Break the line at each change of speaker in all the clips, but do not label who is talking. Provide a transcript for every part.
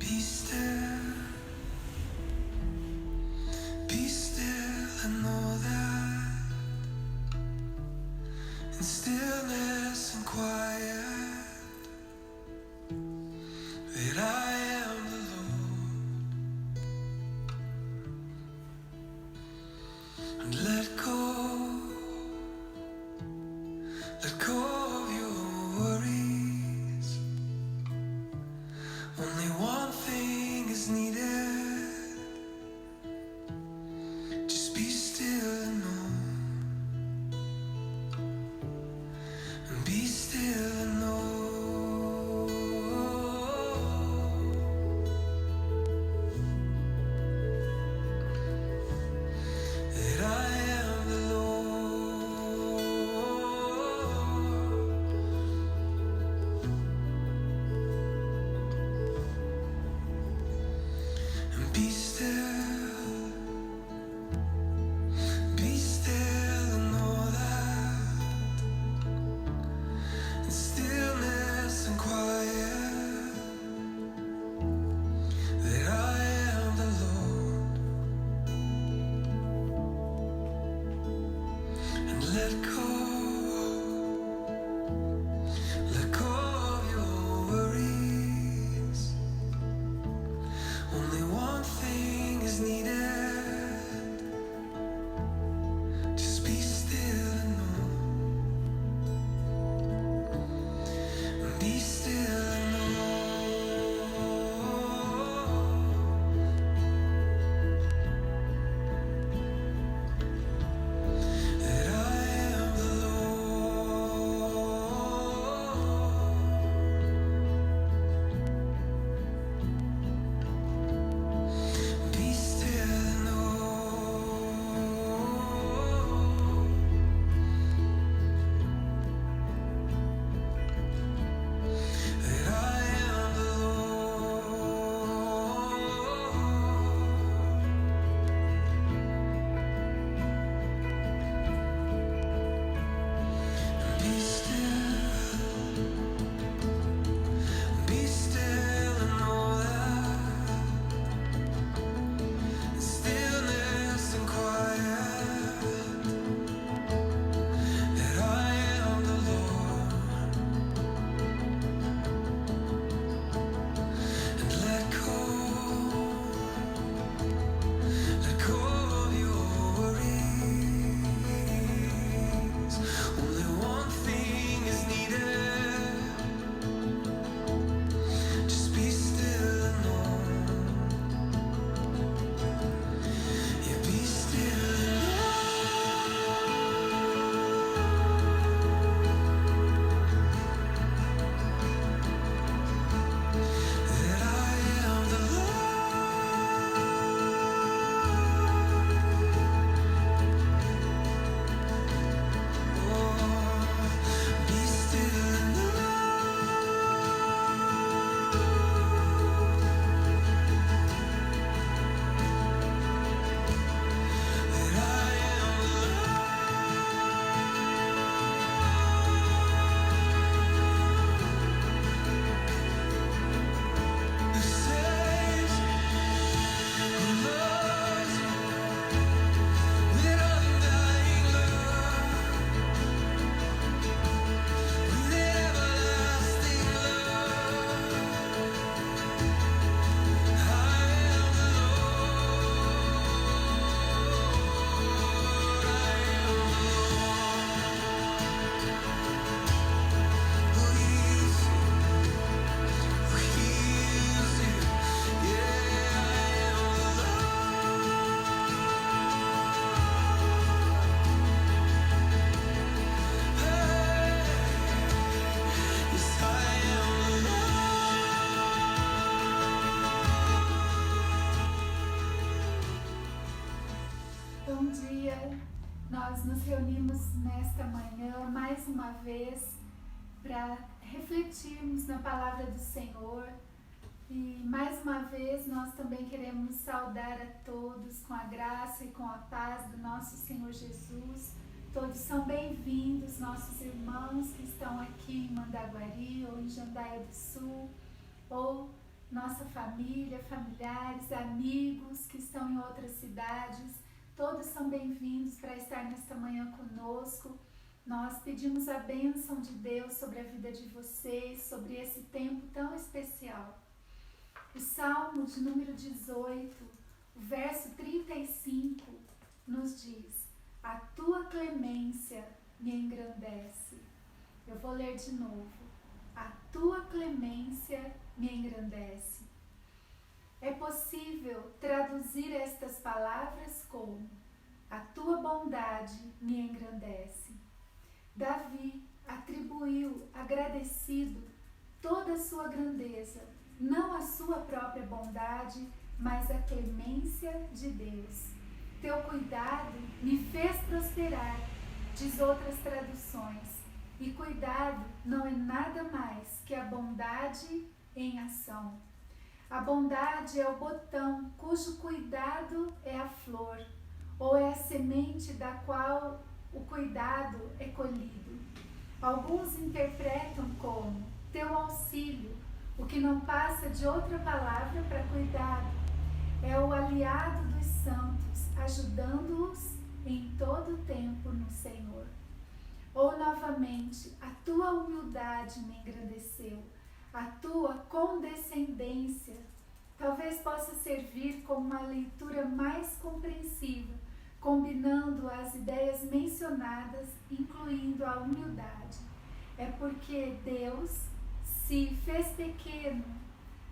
Be still and know that in stillness and quiet that I am the Lord. And let go of your worries. Only one thing is needed. Just be still and know. And be still and know that I am the Lord. And be still, be still and know that in stillness and quiet that I am the Lord. And let go of your worries. Only one thing is needed. Just be still and know. And be still and know that I am the Lord. Be still and know that I am the Lord. Be still and know that in stillness and quiet that I am the Lord. And let go of your worries. Only one thing is needed. Just be still and know. Yeah, be still and know that I am the Lord. Be still and know that I am the Lord who saves, who loves with undying love, with everlasting love. I am the Lord. I am who heals you, who heals you. Yeah, I am the yes, I am the
Bom dia, nós nos reunimos nesta manhã mais uma vez para refletirmos na palavra do Senhor e mais uma vez nós também queremos saudar a todos com a graça e com a paz do nosso Senhor Jesus. Todos são bem-vindos, nossos irmãos que estão aqui em Mandaguari ou em Jandaia do Sul ou nossa família, familiares, amigos que estão em outras cidades. Todos são bem-vindos para estar nesta manhã conosco. Nós pedimos a bênção de Deus sobre a vida de vocês, sobre esse tempo tão especial. O Salmo de número 18, o verso 35, nos diz: a tua clemência me engrandece. Eu vou ler de novo. A tua clemência me engrandece. É possível traduzir estas palavras como: a tua bondade me engrandece. Davi atribuiu, agradecido, toda a sua grandeza, não a sua própria bondade, mas a clemência de Deus. Teu cuidado me fez prosperar, diz outras traduções. E cuidado não é nada mais que a bondade em ação. A bondade é o botão cujo cuidado é a flor, ou é a semente da qual o cuidado é colhido. Alguns interpretam como teu auxílio, o que não passa de outra palavra para cuidado. É o aliado dos santos, ajudando-os em todo o tempo no Senhor. Ou novamente, a tua humildade me engrandeceu, a tua condescendência talvez possa servir como uma leitura mais compreensiva, combinando as ideias mencionadas, incluindo a humildade. É porque Deus se fez pequeno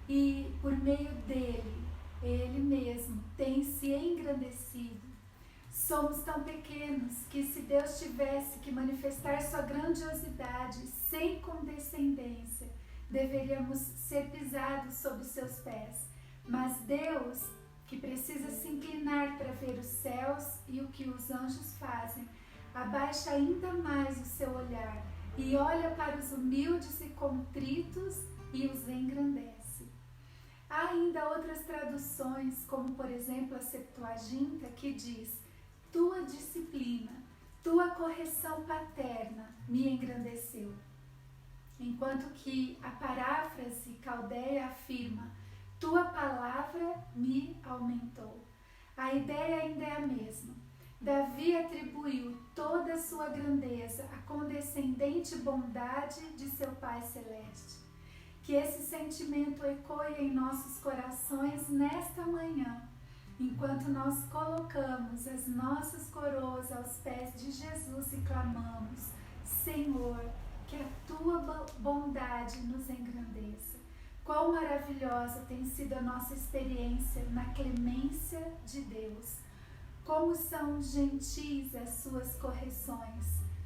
e, por meio dele, Ele mesmo tem se engrandecido. Somos tão pequenos que, se Deus tivesse que manifestar sua grandiosidade sem condescendência, deveríamos ser pisados sob seus pés. Mas Deus, que precisa se inclinar para ver os céus e o que os anjos fazem, abaixa ainda mais o seu olhar e olha para os humildes e contritos e os engrandece. Há ainda outras traduções, como por exemplo a Septuaginta, que diz: tua disciplina, tua correção paterna me engrandeceu. Enquanto que a paráfrase caldeia afirma: tua palavra me aumentou. A ideia ainda é a mesma. Davi atribuiu toda a sua grandeza à condescendente bondade de seu Pai Celeste. Que esse sentimento ecoe em nossos corações nesta manhã, enquanto nós colocamos as nossas coroas aos pés de Jesus e clamamos: Senhor, que a tua bondade nos engrandeça. Quão maravilhosa tem sido a nossa experiência na clemência de Deus. Como são gentis as suas correções,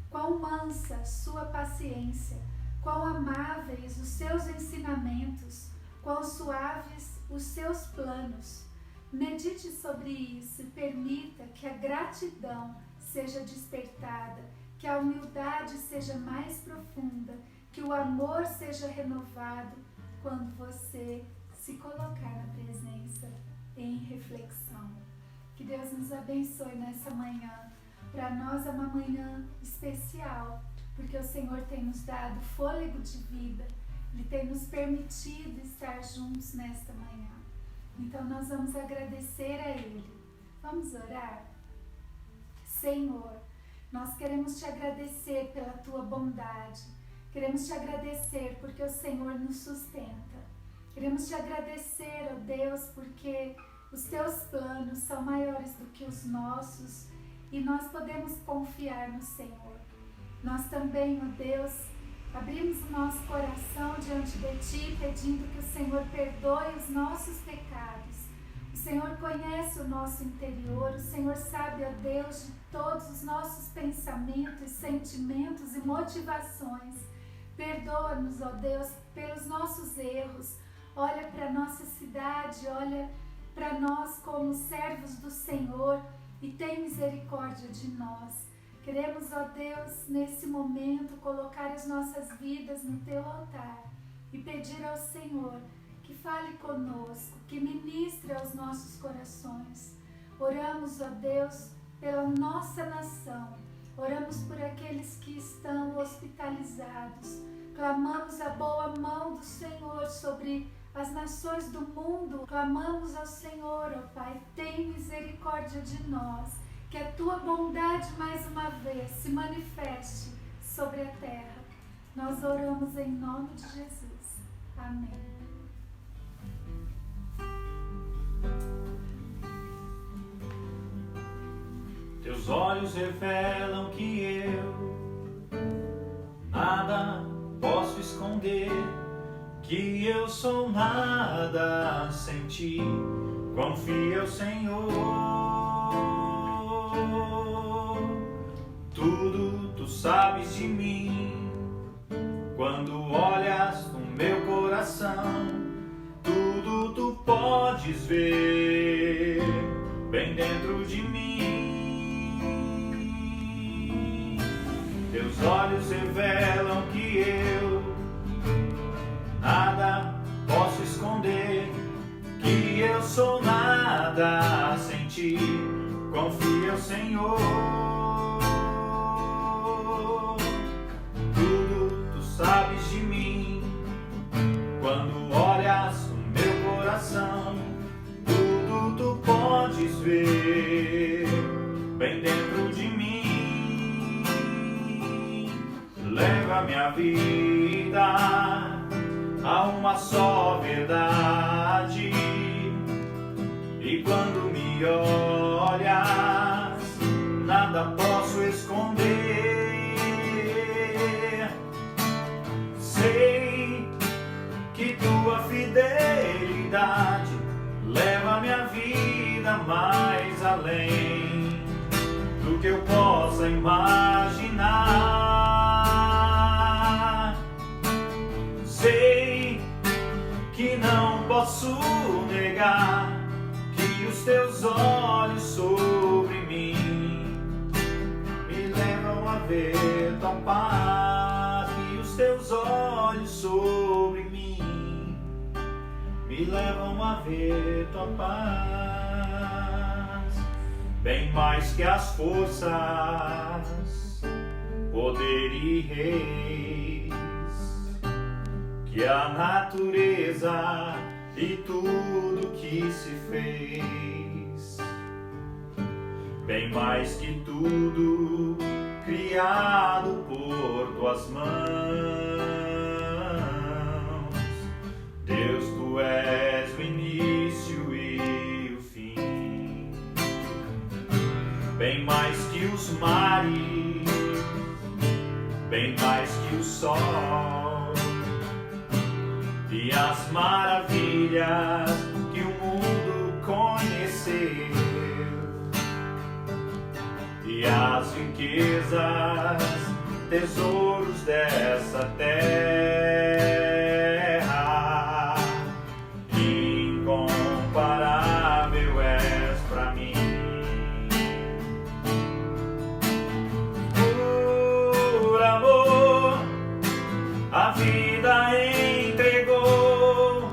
quão mansa a sua paciência, quão amáveis os seus ensinamentos, quão suaves os seus planos. Medite sobre isso e permita que a gratidão seja despertada, que a humildade seja mais profunda, que o amor seja renovado quando você se colocar na presença em reflexão. Que Deus nos abençoe nessa manhã. Para nós é uma manhã especial, porque o Senhor tem nos dado fôlego de vida, Ele tem nos permitido estar juntos nesta manhã. Então nós vamos agradecer a Ele. Vamos orar? Senhor, nós queremos te agradecer pela tua bondade. Queremos te agradecer porque o Senhor nos sustenta. Queremos te agradecer, ó Deus, porque os teus planos são maiores do que os nossos e nós podemos confiar no Senhor. Nós também, ó Deus, abrimos o nosso coração diante de Ti, pedindo que o Senhor perdoe os nossos pecados. O Senhor conhece o nosso interior, o Senhor sabe, ó Deus, de todos os nossos pensamentos, sentimentos e motivações. Perdoa-nos, ó Deus, pelos nossos erros. Olha para a nossa cidade, olha para nós como servos do Senhor e tem misericórdia de nós. Queremos, ó Deus, nesse momento, colocar as nossas vidas no Teu altar e pedir ao Senhor que fale conosco, que ministre aos nossos corações. Oramos, ó Deus, pela nossa nação. Oramos por aqueles que estão hospitalizados. Clamamos a boa mão do Senhor sobre as nações do mundo, clamamos ao Senhor, ó Pai, tem misericórdia de nós, que a tua bondade mais uma vez se manifeste sobre a terra. Nós oramos em nome de Jesus. Amém.
Teus olhos revelam que eu nada posso esconder, que eu sou nada sem ti, quão fiel Senhor. Tudo tu sabes de mim, quando olhas no meu coração, tudo tu podes ver bem dentro de mim. Teus olhos revelam que eu nada posso esconder, que eu sou nada sem ti, quão fiel Senhor. Tudo tu sabes de mim, quando olhas no meu coração, tudo tu podes ver bem dentro de mim. Leva minha vida a uma só verdade, e quando me olhas, nada posso esconder. Sei que tua fidelidade leva minha vida mais além do que eu possa imaginar. Sei que não posso negar que os teus olhos sobre mim me levam a ver tua paz, que os teus olhos sobre mim me levam a ver tua paz. Bem mais que as forças, poder e reis, que a natureza e tudo que se fez, bem mais que tudo criado por tuas mãos. Deus, tu és o início e o fim, bem mais que os mares, bem mais que o sol e as maravilhas que o mundo conheceu, e as riquezas, tesouros dessa terra. Incomparável és pra mim. Por amor, a vida entregou,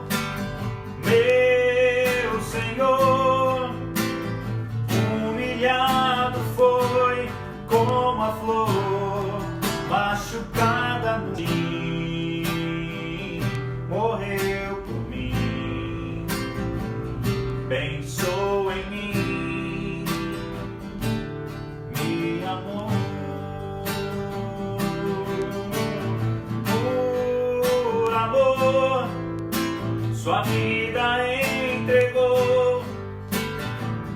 meu Senhor. Humilhado foi como a flor, machucada no fim, morreu por mim. Pensou em mim, me amou. Por amor, sua vida entregou,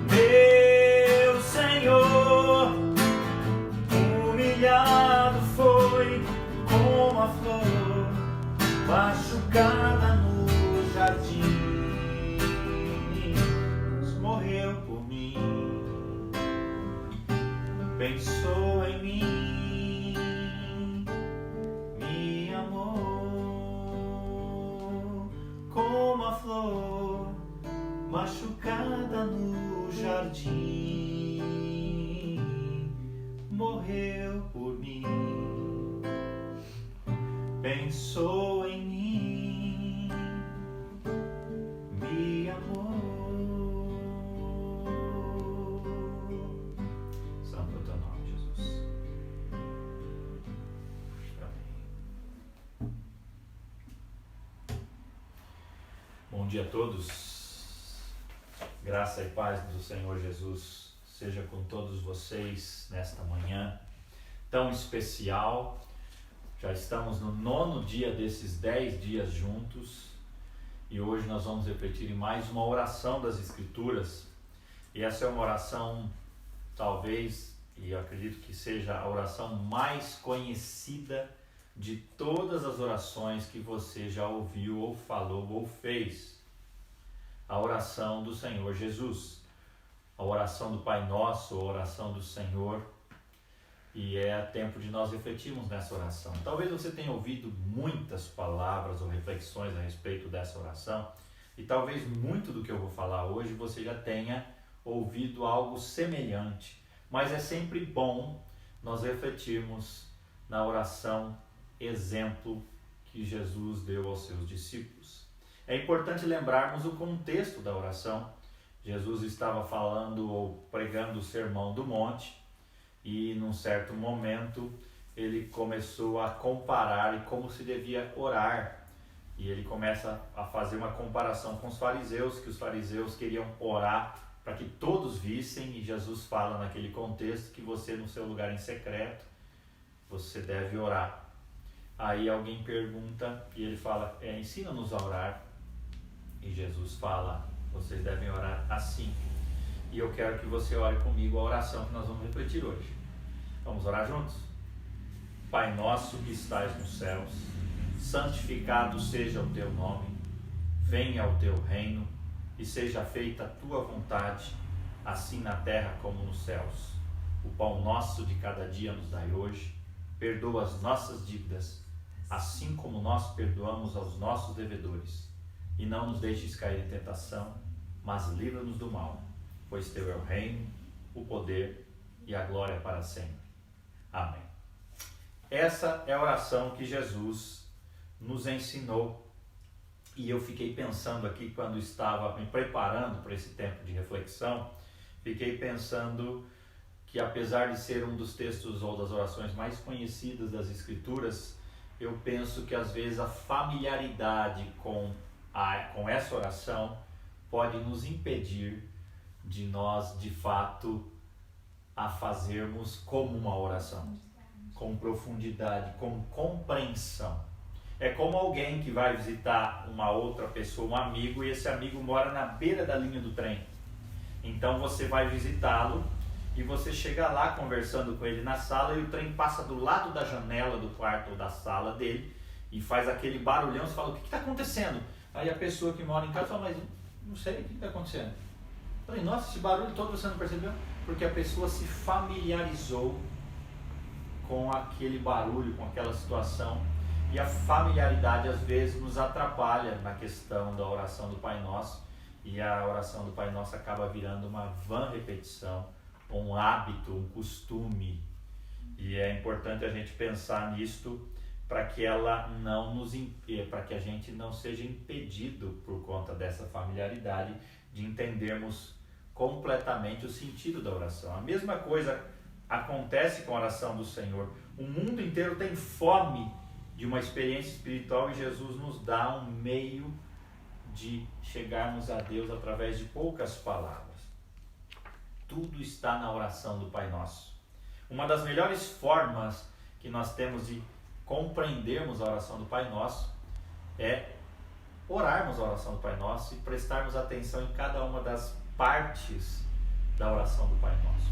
meu Senhor. Humilhado foi como a flor, machucada no jardim, morreu por mim. Pensou em mim, me amou. Como a flor machucada no jardim, morreu por mim. Pensou em mim, me amou. Santo é o teu nome, Jesus. Amém. Bom dia a todos, graça e paz do Senhor Jesus seja com todos vocês nesta manhã tão especial. Já estamos no 9º dia desses 10 dias juntos e hoje nós vamos refletir em mais uma oração das Escrituras, e essa é uma oração talvez, e eu acredito que seja a oração mais conhecida de todas as orações que você já ouviu ou falou ou fez. A oração do Senhor Jesus, a oração do Pai Nosso, a oração do Senhor, e é tempo de nós refletirmos nessa oração. Talvez você tenha ouvido muitas palavras ou reflexões a respeito dessa oração, e talvez muito do que eu vou falar hoje você já tenha ouvido algo semelhante, mas é sempre bom nós refletirmos na oração exemplo que Jesus deu aos seus discípulos. É importante lembrarmos o contexto da oração. Jesus estava falando ou pregando o Sermão do Monte e num certo momento ele começou a comparar e como se devia orar, e ele começa a fazer uma comparação com os fariseus, que os fariseus queriam orar para que todos vissem, e Jesus fala naquele contexto que você no seu lugar em secreto você deve orar. Aí alguém pergunta e ele fala, ensina-nos a orar. E Jesus fala, vocês devem orar assim. E eu quero que você ore comigo a oração que nós vamos refletir hoje. Vamos orar juntos? Pai nosso que estais nos céus, santificado seja o teu nome, venha o teu reino e seja feita a tua vontade, assim na terra como nos céus. O pão nosso de cada dia nos dai hoje, perdoa as nossas dívidas, assim como nós perdoamos aos nossos devedores. E não nos deixes cair em tentação, mas livra-nos do mal, pois teu é o reino, o poder e a glória para sempre. Amém. Essa é a oração que Jesus nos ensinou. E eu fiquei pensando aqui, quando estava me preparando para esse tempo de reflexão, fiquei pensando que, apesar de ser um dos textos ou das orações mais conhecidas das Escrituras, eu penso que às vezes a familiaridade com essa oração pode nos impedir de nós, de fato, a fazermos como uma oração, com profundidade, com compreensão. É como alguém que vai visitar uma outra pessoa, um amigo, e esse amigo mora na beira da linha do trem. Então você vai visitá-lo e você chega lá conversando com ele na sala e o trem passa do lado da janela do quarto ou da sala dele e faz aquele barulhão. Você fala, o que está acontecendo? Aí a pessoa que mora em casa fala, mas não sei o que está acontecendo. Eu falei, nossa, esse barulho todo você não percebeu? Porque a pessoa se familiarizou com aquele barulho, com aquela situação. E a familiaridade às vezes nos atrapalha na questão da oração do Pai Nosso, e a oração do Pai Nosso acaba virando uma vã repetição, um hábito, um costume. E é importante a gente pensar nisto para que ela não nos para que a gente não seja impedido por conta dessa familiaridade de entendermos completamente o sentido da oração. A mesma coisa acontece com a oração do Senhor. O mundo inteiro tem fome de uma experiência espiritual e Jesus nos dá um meio de chegarmos a Deus através de poucas palavras. Tudo está na oração do Pai Nosso. Uma das melhores formas que nós temos de compreendermos a oração do Pai Nosso é orarmos a oração do Pai Nosso e prestarmos atenção em cada uma das partes da oração do Pai Nosso.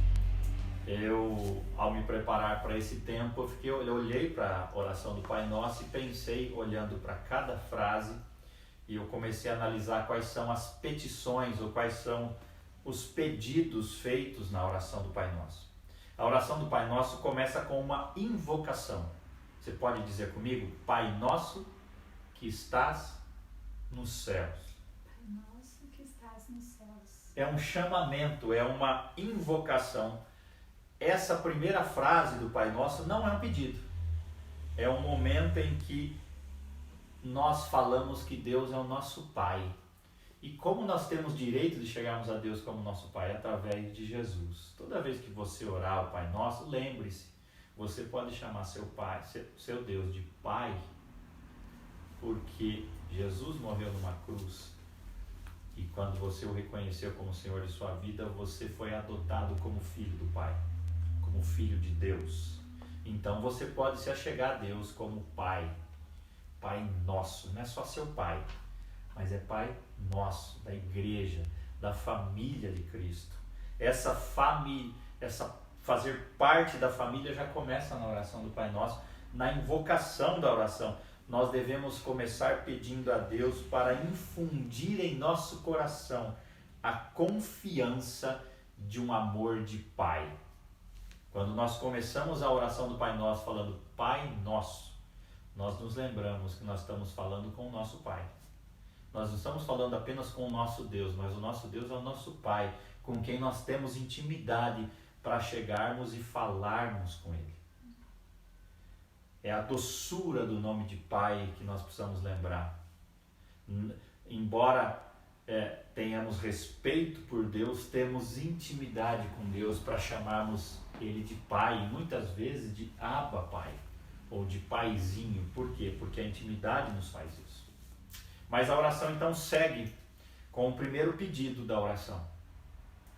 Eu, ao me preparar para esse tempo, eu olhei para a oração do Pai Nosso e pensei, olhando para cada frase, e eu comecei a analisar quais são as petições ou quais são os pedidos feitos na oração do Pai Nosso. A oração do Pai Nosso começa com uma invocação. Você pode dizer comigo? Pai Nosso que estás nos céus.
Pai Nosso que estás nos céus.
É um chamamento, é uma invocação. Essa primeira frase do Pai Nosso não é um pedido. É um momento em que nós falamos que Deus é o nosso Pai. E como nós temos direito de chegarmos a Deus como nosso Pai? Através de Jesus. Toda vez que você orar o Pai Nosso, lembre-se, você pode chamar seu Pai, seu Deus de Pai, porque Jesus morreu numa cruz E quando você o reconheceu como Senhor de sua vida, você foi adotado como filho do Pai, como filho de Deus. Então você pode se achegar a Deus como Pai, Pai nosso. Não é só seu Pai, mas é Pai nosso, da igreja, da família de Cristo. Essa família, fazer parte da família já começa na oração do Pai Nosso, na invocação da oração. Nós devemos começar pedindo a Deus para infundir em nosso coração a confiança de um amor de Pai. Quando nós começamos a oração do Pai Nosso falando Pai Nosso, nós nos lembramos que nós estamos falando com o nosso Pai. Nós não estamos falando apenas com o nosso Deus, mas o nosso Deus é o nosso Pai, com quem nós temos intimidade para chegarmos e falarmos com Ele. É a doçura do nome de Pai que nós precisamos lembrar. Embora tenhamos respeito por Deus, temos intimidade com Deus para chamarmos Ele de Pai, e muitas vezes de Abba Pai, ou de Paizinho. Por quê? Porque a intimidade nos faz isso. Mas a oração então segue com o primeiro pedido da oração.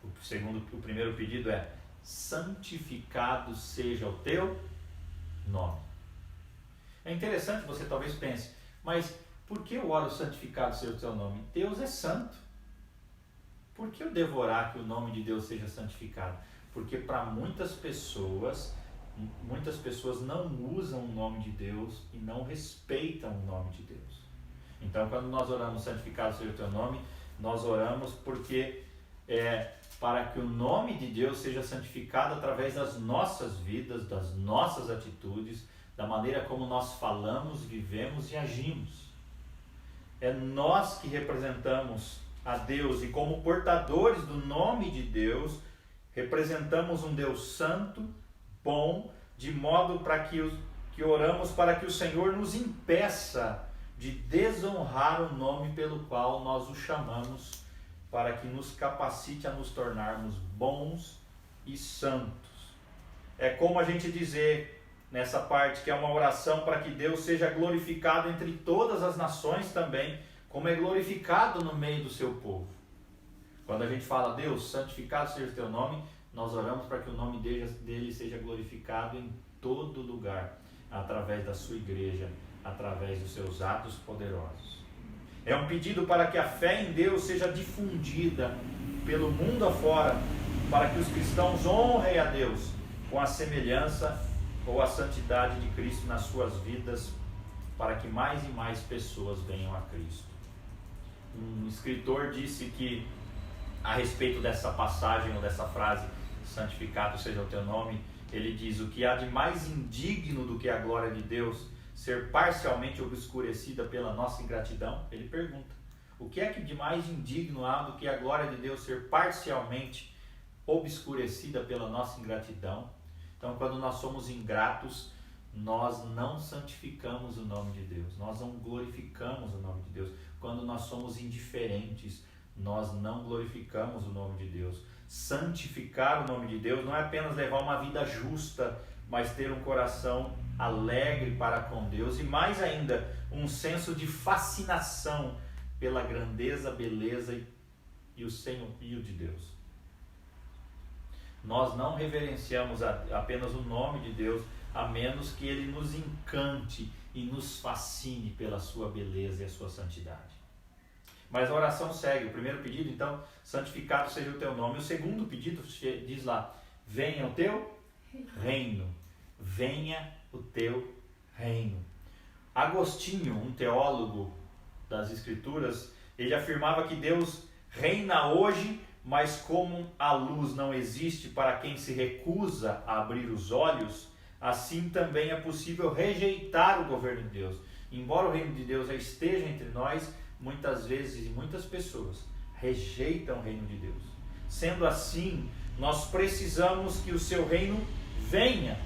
O primeiro pedido é: santificado seja o teu nome. É interessante, você talvez pense, mas por que eu oro santificado seja o teu nome? Deus é santo. Por que eu devo orar que o nome de Deus seja santificado? Porque para muitas pessoas não usam o nome de Deus e não respeitam o nome de Deus. Então, quando nós oramos santificado seja o teu nome, nós oramos porque para que o nome de Deus seja santificado através das nossas vidas, das nossas atitudes, da maneira como nós falamos, vivemos e agimos. É nós que representamos a Deus, e como portadores do nome de Deus, representamos um Deus santo, bom, de modo para que oramos para que o Senhor nos impeça de desonrar o nome pelo qual nós o chamamos, para que nos capacite a nos tornarmos bons e santos. É como a gente dizer nessa parte que é uma oração para que Deus seja glorificado entre todas as nações também, como é glorificado no meio do seu povo. Quando a gente fala Deus, santificado seja o teu nome, nós oramos para que o nome dele seja glorificado em todo lugar, através da sua igreja, através dos seus atos poderosos. É um pedido para que a fé em Deus seja difundida pelo mundo afora, para que os cristãos honrem a Deus com a semelhança ou a santidade de Cristo nas suas vidas, para que mais e mais pessoas venham a Cristo. Um escritor disse que, a respeito dessa passagem ou dessa frase, santificado seja o teu nome, ele diz: o que há de mais indigno do que a glória de Deus ser parcialmente obscurecida pela nossa ingratidão? Ele pergunta: o que é que de mais indigno há do que a glória de Deus ser parcialmente obscurecida pela nossa ingratidão? Então, quando nós somos ingratos, nós não santificamos o nome de Deus, nós não glorificamos o nome de Deus. Quando nós somos indiferentes, nós não glorificamos o nome de Deus. Santificar o nome de Deus não é apenas levar uma vida justa, mas ter um coração alegre para com Deus, e mais ainda, um senso de fascinação pela grandeza, beleza e o senhorio de Deus. Nós não reverenciamos apenas o nome de Deus, a menos que Ele nos encante e nos fascine pela sua beleza e a sua santidade. Mas a oração segue. O primeiro pedido, então, santificado seja o teu nome. O segundo pedido diz lá: venha o teu reino. Venha o teu reino. Agostinho, um teólogo das Escrituras, ele afirmava que Deus reina hoje, mas como a luz não existe para quem se recusa a abrir os olhos, assim também é possível rejeitar o governo de Deus. Embora o reino de Deus já esteja entre nós, muitas vezes e muitas pessoas rejeitam o reino de Deus. Sendo assim, nós precisamos que o seu reino venha.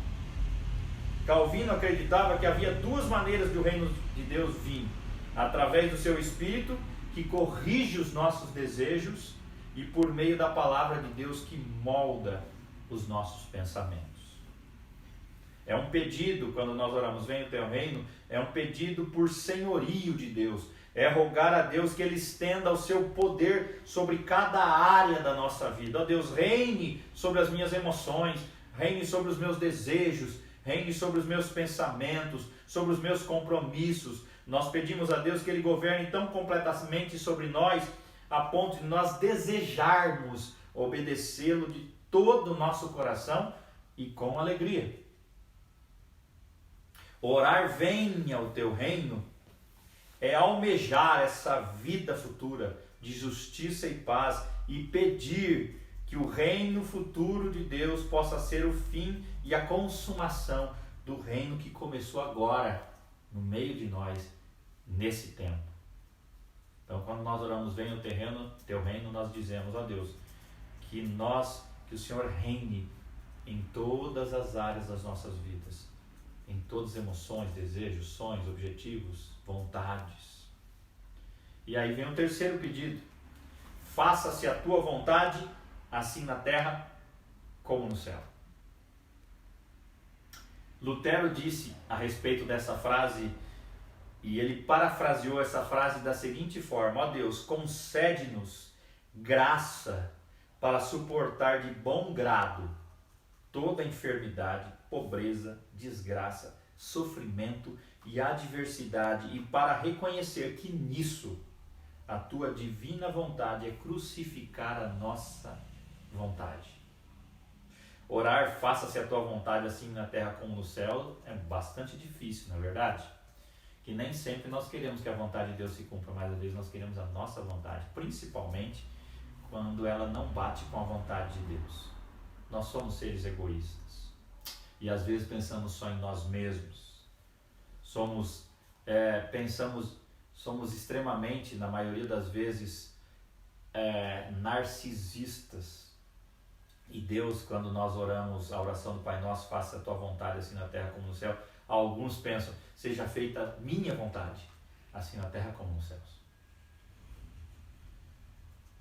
Calvino acreditava que havia duas maneiras do reino de Deus vir: através do seu Espírito, que corrige os nossos desejos, e por meio da palavra de Deus, que molda os nossos pensamentos. É um pedido, quando nós oramos venha o teu reino, é um pedido por senhorio de Deus. É rogar a Deus que Ele estenda o seu poder sobre cada área da nossa vida. Ó Deus, reine sobre as minhas emoções, reine sobre os meus desejos, reine sobre os meus pensamentos, sobre os meus compromissos. Nós pedimos a Deus que Ele governe tão completamente sobre nós, a ponto de nós desejarmos obedecê-lo de todo o nosso coração e com alegria. Orar venha o teu reino é almejar essa vida futura de justiça e paz e pedir que o reino futuro de Deus possa ser o fim e a consumação do reino que começou agora no meio de nós nesse tempo. Então, quando nós oramos venha o teu reino, nós dizemos a Deus que o Senhor reine em todas as áreas das nossas vidas, em todas as emoções, desejos, sonhos, objetivos, vontades. E aí vem o terceiro pedido: faça-se a tua vontade, assim na terra como no céu. Lutero disse a respeito dessa frase, e ele parafraseou essa frase da seguinte forma: ó Deus, concede-nos graça para suportar de bom grado toda enfermidade, pobreza, desgraça, sofrimento e adversidade, e para reconhecer que nisso a tua divina vontade é crucificar a nossa vontade. Orar, faça-se a tua vontade assim na terra como no céu, é bastante difícil, não é verdade? Que nem sempre nós queremos que a vontade de Deus se cumpra, mas às vezes nós queremos a nossa vontade, principalmente quando ela não bate com a vontade de Deus. Nós somos seres egoístas e às vezes pensamos só em nós mesmos. Somos extremamente, na maioria das vezes, narcisistas. E Deus, quando nós oramos a oração do Pai Nosso, faça a tua vontade assim na terra como no céu, alguns pensam, seja feita a minha vontade, assim na terra como nos céus.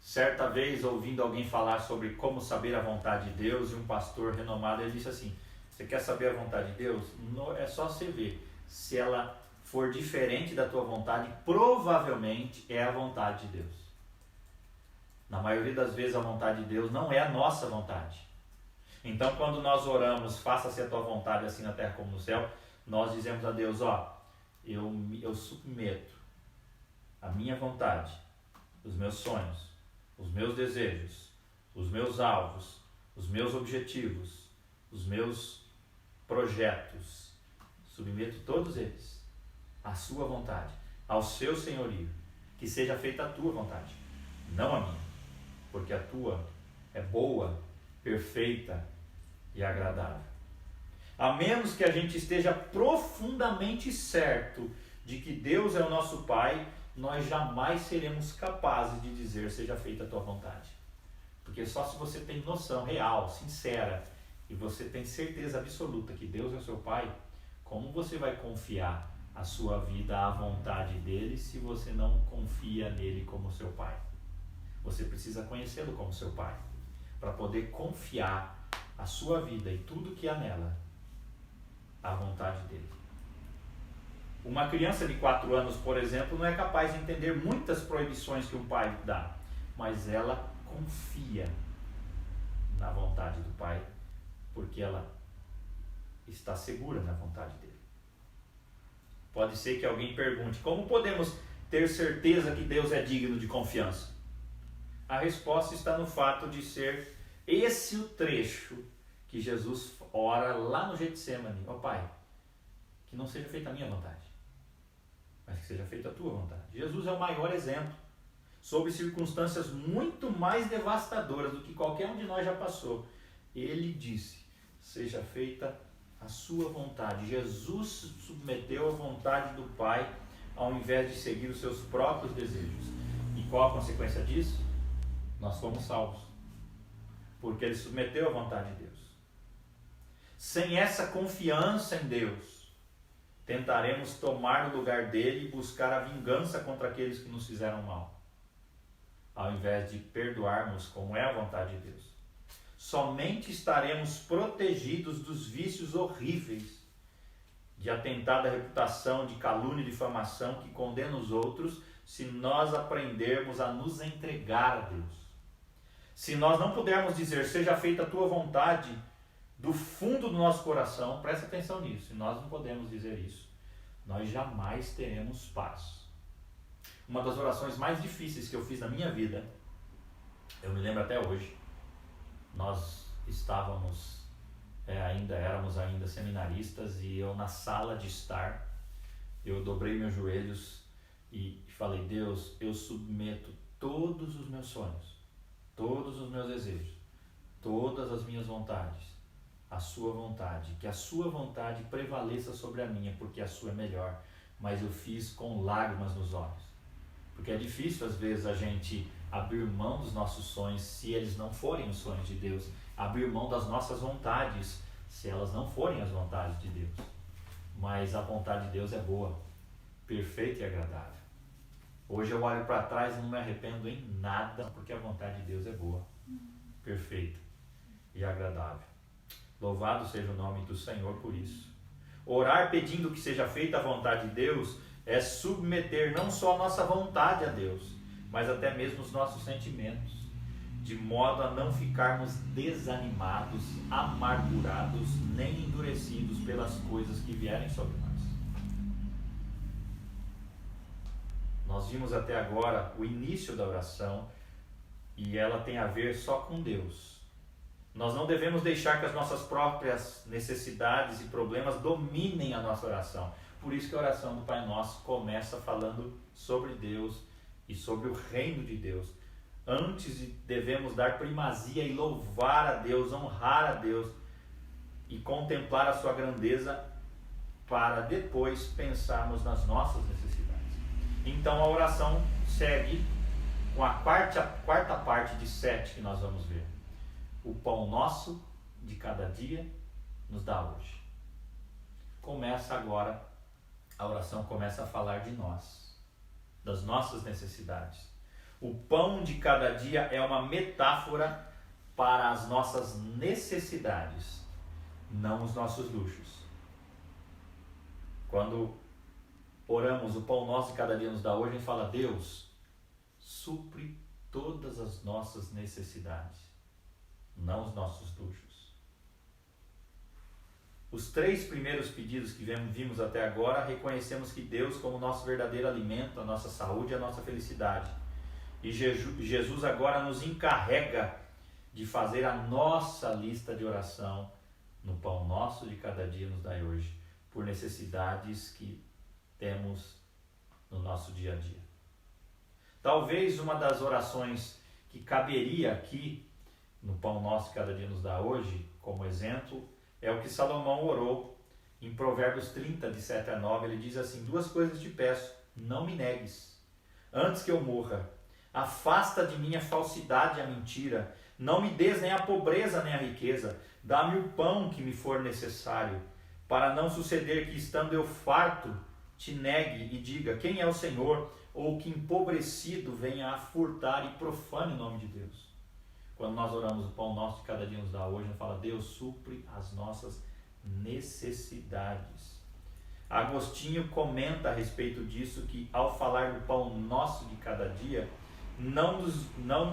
Certa vez, ouvindo alguém falar sobre como saber a vontade de Deus, e um pastor renomado, ele disse assim: você quer saber a vontade de Deus? Não, é só você ver. Se ela for diferente da tua vontade, provavelmente é a vontade de Deus. Na maioria das vezes a vontade de Deus não é a nossa vontade. Então, quando nós oramos, faça-se a tua vontade assim na terra como no céu, nós dizemos a Deus, eu submeto a minha vontade, os meus sonhos, os meus desejos, os meus alvos, os meus objetivos, os meus projetos, submeto todos eles à sua vontade, ao seu senhorio, que seja feita a tua vontade, não a minha, porque a tua é boa, perfeita e agradável. A menos que a gente esteja profundamente certo de que Deus é o nosso Pai, nós jamais seremos capazes de dizer seja feita a tua vontade. Porque só se você tem noção real, sincera, e você tem certeza absoluta que Deus é o seu Pai, como você vai confiar a sua vida à vontade dele se você não confia nele como seu Pai? Você precisa conhecê-lo como seu Pai, para poder confiar a sua vida e tudo que há nela à vontade dele. Uma criança de 4 anos, por exemplo, não é capaz de entender muitas proibições que um pai dá, mas ela confia na vontade do Pai, porque ela está segura na vontade dele. Pode ser que alguém pergunte, como podemos ter certeza que Deus é digno de confiança? A resposta está no fato de ser esse o trecho que Jesus ora lá no Getsemane. Ó Pai, que não seja feita a minha vontade, mas que seja feita a tua vontade. Jesus é o maior exemplo, sob circunstâncias muito mais devastadoras do que qualquer um de nós já passou. Ele disse, seja feita a sua vontade. Jesus se submeteu à vontade do Pai, ao invés de seguir os seus próprios desejos. E qual a consequência disso? Nós fomos salvos, porque ele submeteu à vontade de Deus. Sem essa confiança em Deus, tentaremos tomar o lugar dele e buscar a vingança contra aqueles que nos fizeram mal, ao invés de perdoarmos como é a vontade de Deus. Somente estaremos protegidos dos vícios horríveis de atentar à reputação, de calúnia e difamação que condena os outros, se nós aprendermos a nos entregar a Deus. Se nós não pudermos dizer, seja feita a tua vontade, do fundo do nosso coração, presta atenção nisso, se nós não podemos dizer isso, nós jamais teremos paz. Uma das orações mais difíceis que eu fiz na minha vida, eu me lembro até hoje, nós éramos ainda seminaristas, e eu na sala de estar, eu dobrei meus joelhos e falei, Deus, eu submeto todos os meus sonhos, todos os meus desejos, todas as minhas vontades, a sua vontade, que a sua vontade prevaleça sobre a minha, porque a sua é melhor, mas eu fiz com lágrimas nos olhos, porque é difícil às vezes a gente abrir mão dos nossos sonhos se eles não forem os sonhos de Deus, abrir mão das nossas vontades se elas não forem as vontades de Deus, mas a vontade de Deus é boa, perfeita e agradável. Hoje eu olho para trás e não me arrependo em nada, porque a vontade de Deus é boa, perfeita e agradável. Louvado seja o nome do Senhor por isso. Orar pedindo que seja feita a vontade de Deus é submeter não só a nossa vontade a Deus, mas até mesmo os nossos sentimentos, de modo a não ficarmos desanimados, amargurados, nem endurecidos pelas coisas que vierem sobre nós. Nós vimos até agora o início da oração, e ela tem a ver só com Deus. Nós não devemos deixar que as nossas próprias necessidades e problemas dominem a nossa oração. Por isso que a oração do Pai Nosso começa falando sobre Deus e sobre o reino de Deus. Antes devemos dar primazia e louvar a Deus, honrar a Deus e contemplar a sua grandeza, para depois pensarmos nas nossas necessidades. Então a oração segue com a quarta parte de 7 que nós vamos ver. O pão nosso de cada dia nos dá hoje. Começa agora, a oração começa a falar de nós, das nossas necessidades. O pão de cada dia é uma metáfora para as nossas necessidades, não os nossos luxos. Quando oramos, o pão nosso de cada dia nos dá hoje, a gente fala, Deus, supre todas as nossas necessidades, não os nossos luxos. Os 3 primeiros pedidos que vimos até agora, reconhecemos que Deus como nosso verdadeiro alimento, a nossa saúde e a nossa felicidade. E Jesus agora nos encarrega de fazer a nossa lista de oração no pão nosso de cada dia nos dai hoje, por necessidades que temos no nosso dia a dia. Talvez uma das orações que caberia aqui no pão nosso que cada dia nos dá hoje, como exemplo, é o que Salomão orou em Provérbios 30, de 7 a 9. Ele diz assim, 2 coisas te peço, não me negues, antes que eu morra. Afasta de mim a falsidade e a mentira, não me des nem a pobreza nem a riqueza, dá-me o pão que me for necessário, para não suceder que, estando eu farto, te negue e diga, quem é o Senhor? Ou que empobrecido venha a furtar e profane o nome de Deus. Quando nós oramos o pão nosso de cada dia nos dá hoje, a gente fala, Deus supre as nossas necessidades. Agostinho comenta a respeito disso, que ao falar do pão nosso de cada dia, não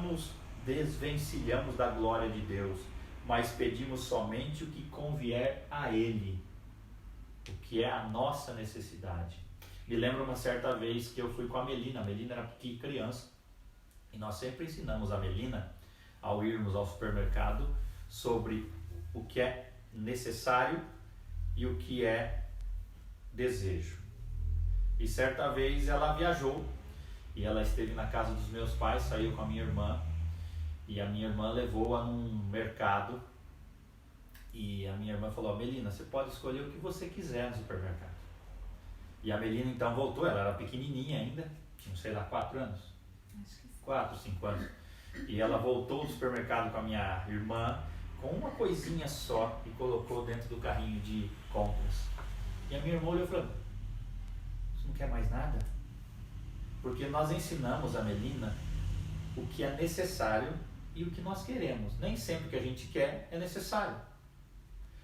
nos desvencilhamos da glória de Deus, mas pedimos somente o que convier a Ele, o que é a nossa necessidade. Me lembro uma certa vez que eu fui com a Melina era criança, e nós sempre ensinamos a Melina, ao irmos ao supermercado, sobre o que é necessário e o que é desejo. E certa vez ela viajou, e ela esteve na casa dos meus pais, saiu com a minha irmã, e a minha irmã levou-a num mercado, e a minha irmã falou, Melina, você pode escolher o que você quiser no supermercado. E a Melina então voltou, ela era pequenininha ainda, tinha, sei lá, 4 anos, 4, 5 anos, e ela voltou do supermercado com a minha irmã, com uma coisinha só, e colocou dentro do carrinho de compras. E a minha irmã olhou e falou, você não quer mais nada? Porque nós ensinamos a Melina o que é necessário e o que nós queremos. Nem sempre o que a gente quer é necessário.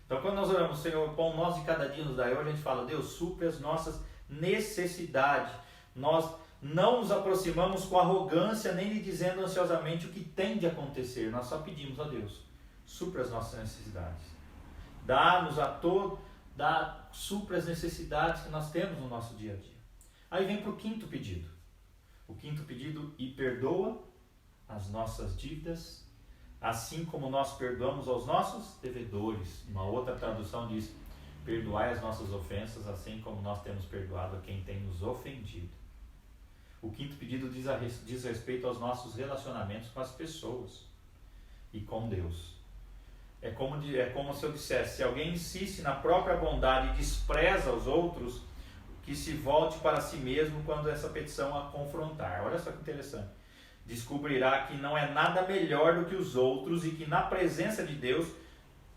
Então quando nós oramos, Senhor, o pão nosso de cada dia nos dai hoje, a gente fala, Deus, supre as nossas necessidades. Nós não nos aproximamos com arrogância, nem lhe dizendo ansiosamente o que tem de acontecer. Nós só pedimos a Deus, supra as nossas necessidades. Supra as necessidades que nós temos no nosso dia a dia. Aí vem para o quinto pedido. O quinto pedido: e perdoa as nossas dívidas, assim como nós perdoamos aos nossos devedores. Uma outra tradução diz: perdoai as nossas ofensas, assim como nós temos perdoado a quem tem nos ofendido. O quinto pedido diz respeito aos nossos relacionamentos com as pessoas e com Deus. É como se eu dissesse: se alguém insiste na própria bondade e despreza os outros, que se volte para si mesmo quando essa petição a confrontar. Olha só que interessante. Descobrirá que não é nada melhor do que os outros e que na presença de Deus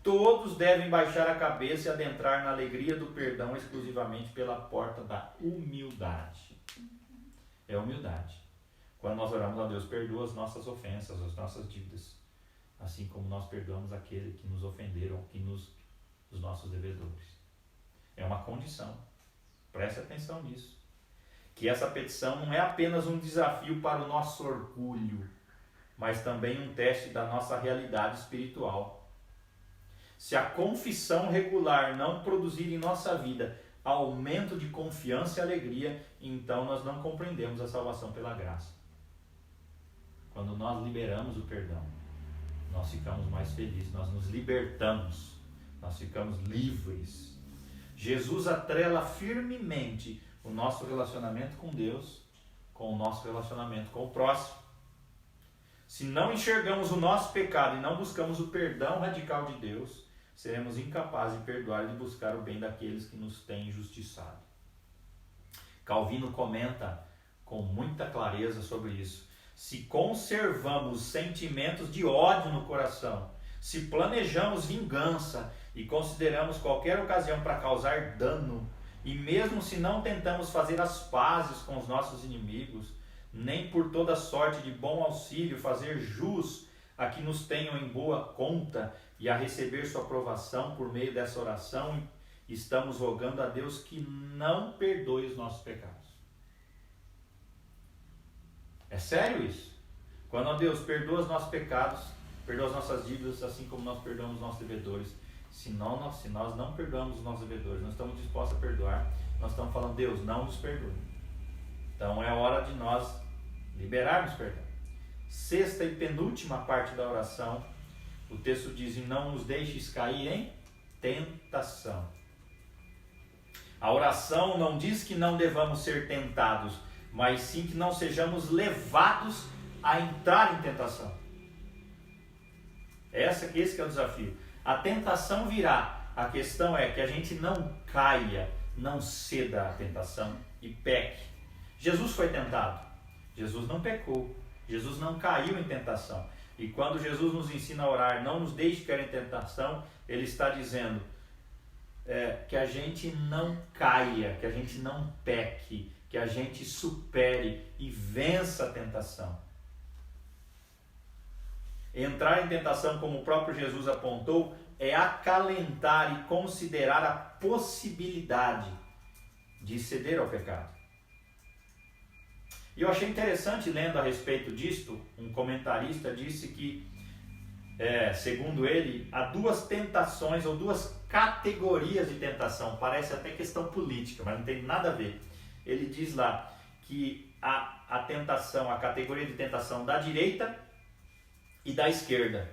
todos devem baixar a cabeça e adentrar na alegria do perdão exclusivamente pela porta da humildade. É humildade. Quando nós oramos a Deus: perdoa as nossas ofensas, as nossas dívidas, assim como nós perdoamos aquele que nos ofenderam, os nossos devedores. É uma condição. Preste atenção nisso. Que essa petição não é apenas um desafio para o nosso orgulho, mas também um teste da nossa realidade espiritual. Se a confissão regular não produzir em nossa vida aumento de confiança e alegria, então nós não compreendemos a salvação pela graça. Quando nós liberamos o perdão, nós ficamos mais felizes, nós nos libertamos, nós ficamos livres. Jesus atrela firmemente o nosso relacionamento com Deus com o nosso relacionamento com o próximo. Se não enxergamos o nosso pecado e não buscamos o perdão radical de Deus, seremos incapazes de perdoar e de buscar o bem daqueles que nos têm injustiçado. Calvino comenta com muita clareza sobre isso. Se conservamos sentimentos de ódio no coração, se planejamos vingança e consideramos qualquer ocasião para causar dano, e mesmo se não tentamos fazer as pazes com os nossos inimigos, nem por toda sorte de bom auxílio fazer jus a que nos tenham em boa conta e a receber sua aprovação por meio dessa oração, estamos rogando a Deus que não perdoe os nossos pecados. É sério isso? Quando a Deus perdoa os nossos pecados, perdoa as nossas dívidas, assim como nós perdoamos os nossos devedores. Se nós não perdoamos os nossos devedores, não estamos dispostos a perdoar, nós estamos falando: Deus, não nos perdoe. Então é hora de nós liberarmos perdão. Sexta e penúltima parte da oração, o texto diz: e não nos deixes cair em tentação. A oração não diz que não devamos ser tentados, mas sim que não sejamos levados a entrar em tentação. Esse que é o desafio. A tentação virá. A questão é que a gente não caia, não ceda à tentação e peque. Jesus foi tentado. Jesus não pecou. Jesus não caiu em tentação. E quando Jesus nos ensina a orar: não nos deixe cair em tentação, Ele está dizendo que a gente não caia, que a gente não peque, que a gente supere e vença a tentação. Entrar em tentação, como o próprio Jesus apontou, é acalentar e considerar a possibilidade de ceder ao pecado. E eu achei interessante, lendo a respeito disto, um comentarista disse que, segundo ele, há duas tentações ou duas categorias de tentação. Parece até questão política, mas não tem nada a ver. Ele diz lá que a tentação, a categoria de tentação da direita e da esquerda.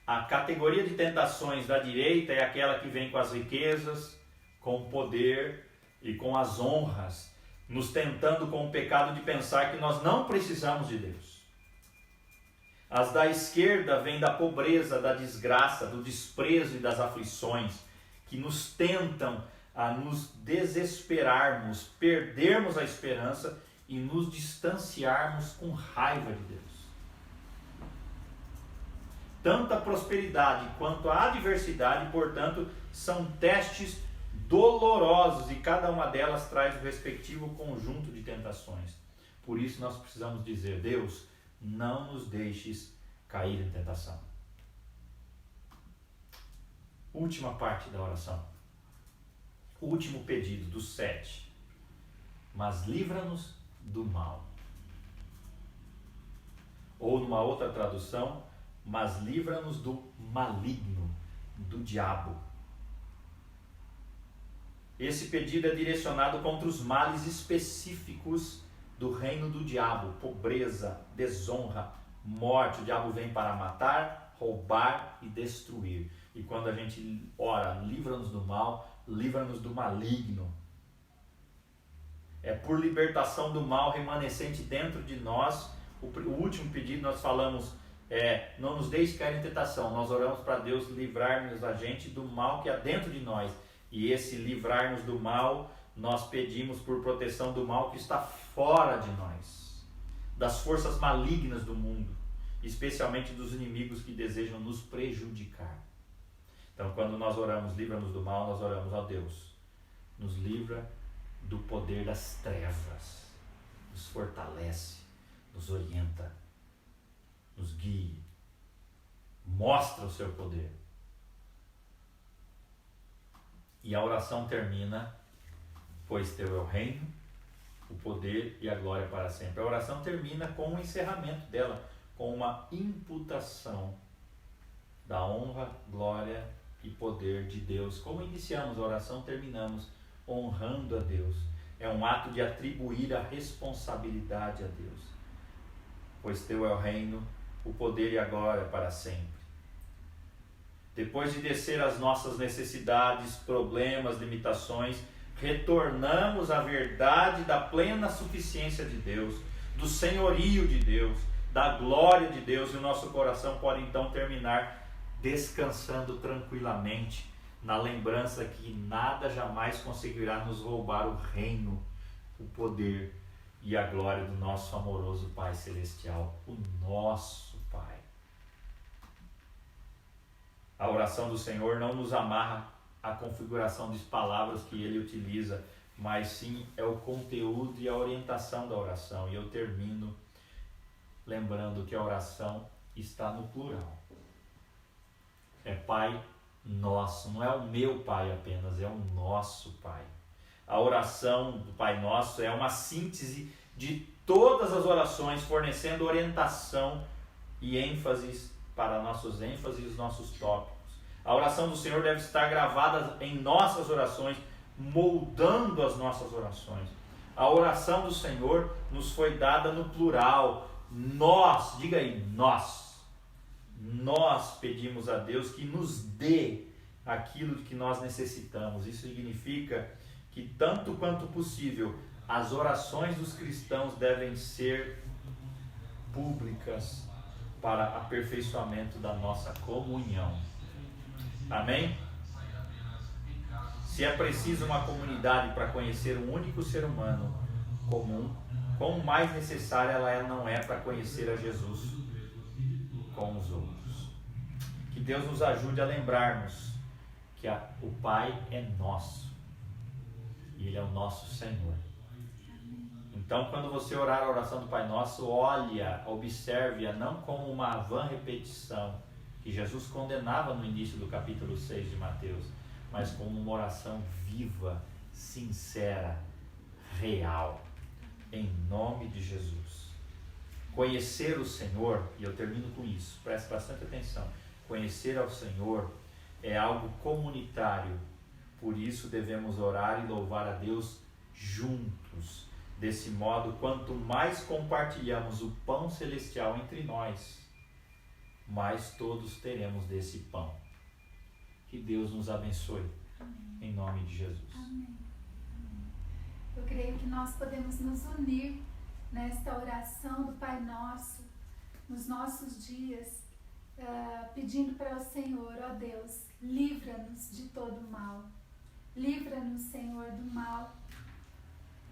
A categoria de tentações da direita é aquela que vem com as riquezas, com o poder e com as honras, nos tentando com o pecado de pensar que nós não precisamos de Deus. As da esquerda vêm da pobreza, da desgraça, do desprezo e das aflições, que nos tentam a nos desesperarmos, perdermos a esperança e nos distanciarmos com raiva de Deus. Tanto a prosperidade quanto a adversidade, portanto, são testes dolorosos e cada uma delas traz o respectivo conjunto de tentações. Por isso nós precisamos dizer: Deus, não nos deixes cair em tentação. Última parte da oração. Último pedido dos 7. Mas livra-nos do mal. Ou numa outra tradução, mas livra-nos do maligno, do diabo. Esse pedido é direcionado contra os males específicos do reino do diabo: pobreza, desonra, morte. O diabo vem para matar, roubar e destruir. E quando a gente ora, livra-nos do mal, livra-nos do maligno. É por libertação do mal remanescente dentro de nós. O último pedido nós falamos não nos deixe cair em tentação. Nós oramos para Deus livrar-nos a gente do mal que há dentro de nós. E esse livrar-nos do mal, nós pedimos por proteção do mal que está fora de nós, das forças malignas do mundo, especialmente dos inimigos que desejam nos prejudicar. Então, quando nós oramos, livra-nos do mal, nós oramos a Deus, nos livra do poder das trevas, nos fortalece, nos orienta, nos guia, mostra o seu poder. E a oração termina: pois teu é o reino, o poder e a glória para sempre. A oração termina com o encerramento dela, com uma imputação da honra, glória e poder de Deus. Como iniciamos a oração, terminamos honrando a Deus. É um ato de atribuir a responsabilidade a Deus. Pois teu é o reino, o poder e a glória para sempre. Depois de descer as nossas necessidades, problemas, limitações, retornamos à verdade da plena suficiência de Deus, do senhorio de Deus, da glória de Deus, e o nosso coração pode então terminar descansando tranquilamente na lembrança que nada jamais conseguirá nos roubar o reino, o poder e a glória do nosso amoroso Pai Celestial, o nosso Pai. A oração do Senhor não nos amarra à configuração de palavras que Ele utiliza, mas sim é o conteúdo e a orientação da oração. E eu termino lembrando que a oração está no plural. É Pai Nosso, não é o meu Pai apenas, é o nosso Pai. A oração do Pai Nosso é uma síntese de todas as orações, fornecendo orientação e ênfases para nossos ênfases e os nossos tópicos. A oração do Senhor deve estar gravada em nossas orações, moldando as nossas orações. A oração do Senhor nos foi dada no plural. Nós, diga aí, nós pedimos a Deus que nos dê aquilo que nós necessitamos. Isso significa que, tanto quanto possível, as orações dos cristãos devem ser públicas para aperfeiçoamento da nossa comunhão. Amém? Se é preciso uma comunidade para conhecer um único ser humano comum, quão mais necessária ela não é para conhecer a Jesus com os outros. Que Deus nos ajude a lembrarmos que o Pai é nosso e Ele é o nosso Senhor. Então, quando você orar a oração do Pai Nosso, observe-a não como uma vã repetição que Jesus condenava no início do capítulo 6 de Mateus, mas como uma oração viva, sincera, real, em nome de Jesus. Conhecer o Senhor, e eu termino com isso, preste bastante atenção, conhecer ao Senhor é algo comunitário, por isso devemos orar e louvar a Deus juntos. Desse modo, quanto mais compartilhamos o pão celestial entre nós, mais todos teremos desse pão. Que Deus nos abençoe. Amém. Em nome de Jesus.
Amém. Eu creio que nós podemos nos unir nesta oração do Pai Nosso, nos nossos dias, pedindo para o Senhor: ó Deus, livra-nos de todo mal. Livra-nos, Senhor, do mal.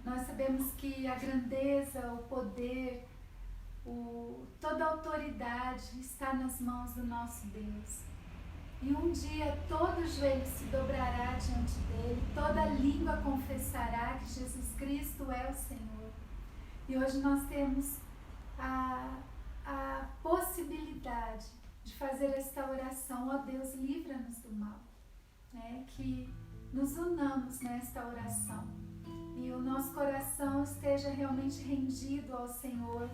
Nós sabemos que a grandeza, o poder, toda a autoridade está nas mãos do nosso Deus. E um dia todo joelho se dobrará diante dele, toda língua confessará que Jesus Cristo é o Senhor. E hoje nós temos a possibilidade de fazer esta oração: ó Deus, livra-nos do mal. Que nos unamos nesta oração. e o nosso coração esteja realmente rendido ao Senhor.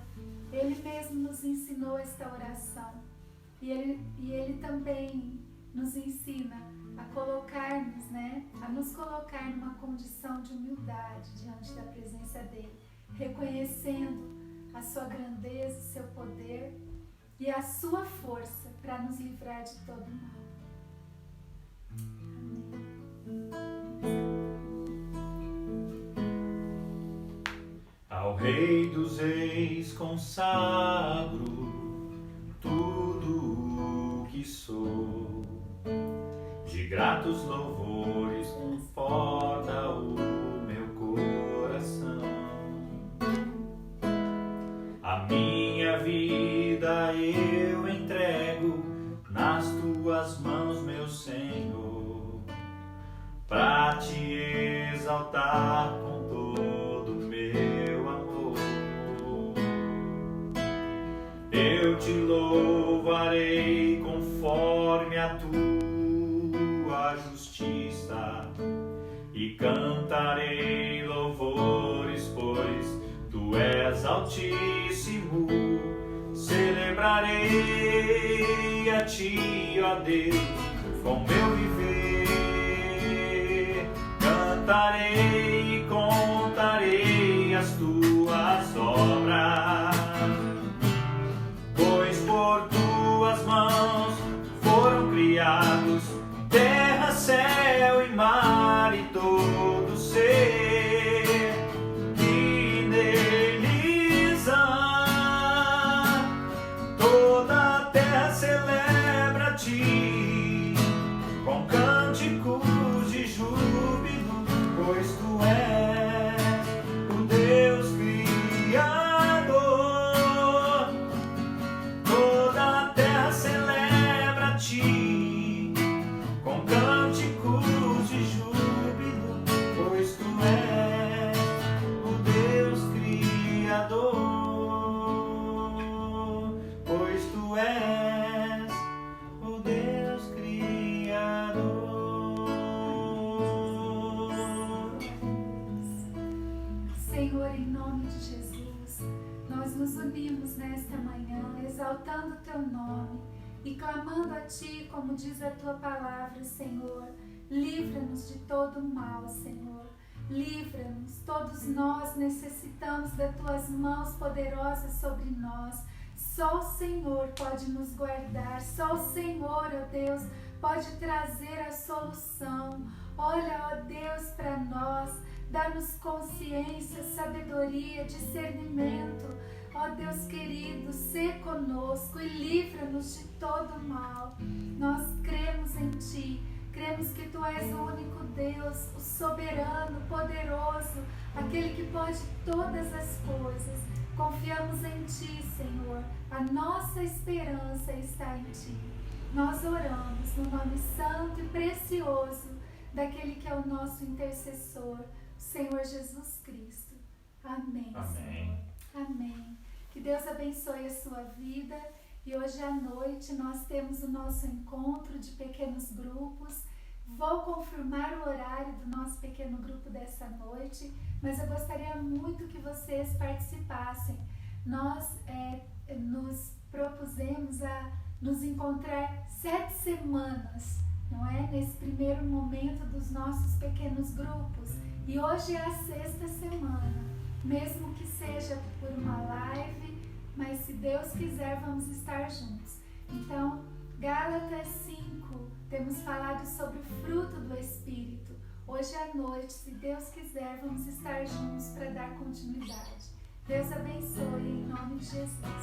Ele mesmo nos ensinou esta oração e Ele também nos ensina a colocar-nos, a nos colocar numa condição de humildade diante da presença dEle, reconhecendo a sua grandeza, o seu poder e a sua força para nos livrar de todo mal.
Ao Rei dos Reis consagro tudo o que sou, de gratos louvores conforta o meu coração. A minha vida eu entrego nas tuas mãos, meu Senhor, pra te exaltar com todo meu amor. Eu te louvarei conforme a tua justiça e cantarei louvores, pois tu és altíssimo. Celebrarei a ti, ó Deus, com meu viver. Cantarei e contarei as tuas obras, pois por tuas mãos foram criados terra, céu e mar e todo ser que neles há. Toda a terra celebra a ti com cânticos de júbilo, pois tu és o Deus Criador. Toda a terra celebra a ti com cânticos de júbilo, pois tu és o Deus Criador. Pois tu és o Deus Criador.
Senhor, em nome de Jesus, nós nos unimos nesta manhã, exaltando o Teu nome e clamando a Ti, como diz a Tua palavra, Senhor. Livra-nos de todo o mal, Senhor. Livra-nos, todos nós necessitamos das Tuas mãos poderosas sobre nós. Só o Senhor pode nos guardar, só o Senhor, ó Deus, pode trazer a solução. Olha, ó Deus, para nós, dá-nos consciência, sabedoria, discernimento. Ó Deus querido, sê conosco e livra-nos de todo mal. Nós cremos em Ti, cremos que Tu és o único Deus, o soberano, poderoso, aquele que pode todas as coisas. Confiamos em Ti, Senhor, a nossa esperança está em Ti. Nós oramos no nome santo e precioso daquele que é o nosso intercessor, Senhor Jesus Cristo. Amém.
Amém.
Senhor. Amém. Que Deus abençoe a sua vida. E hoje à noite nós temos o nosso encontro de pequenos grupos. Vou confirmar o horário do nosso pequeno grupo dessa noite, mas eu gostaria muito que vocês participassem. Nós nos propusemos a nos encontrar 7 semanas, não é? Nesse primeiro momento dos nossos pequenos grupos. E hoje é a 6ª semana, mesmo que seja por uma live, mas se Deus quiser vamos estar juntos. Então, Gálatas 5, temos falado sobre o fruto do Espírito. Hoje à noite, se Deus quiser, vamos estar juntos para dar continuidade. Deus abençoe em nome de Jesus.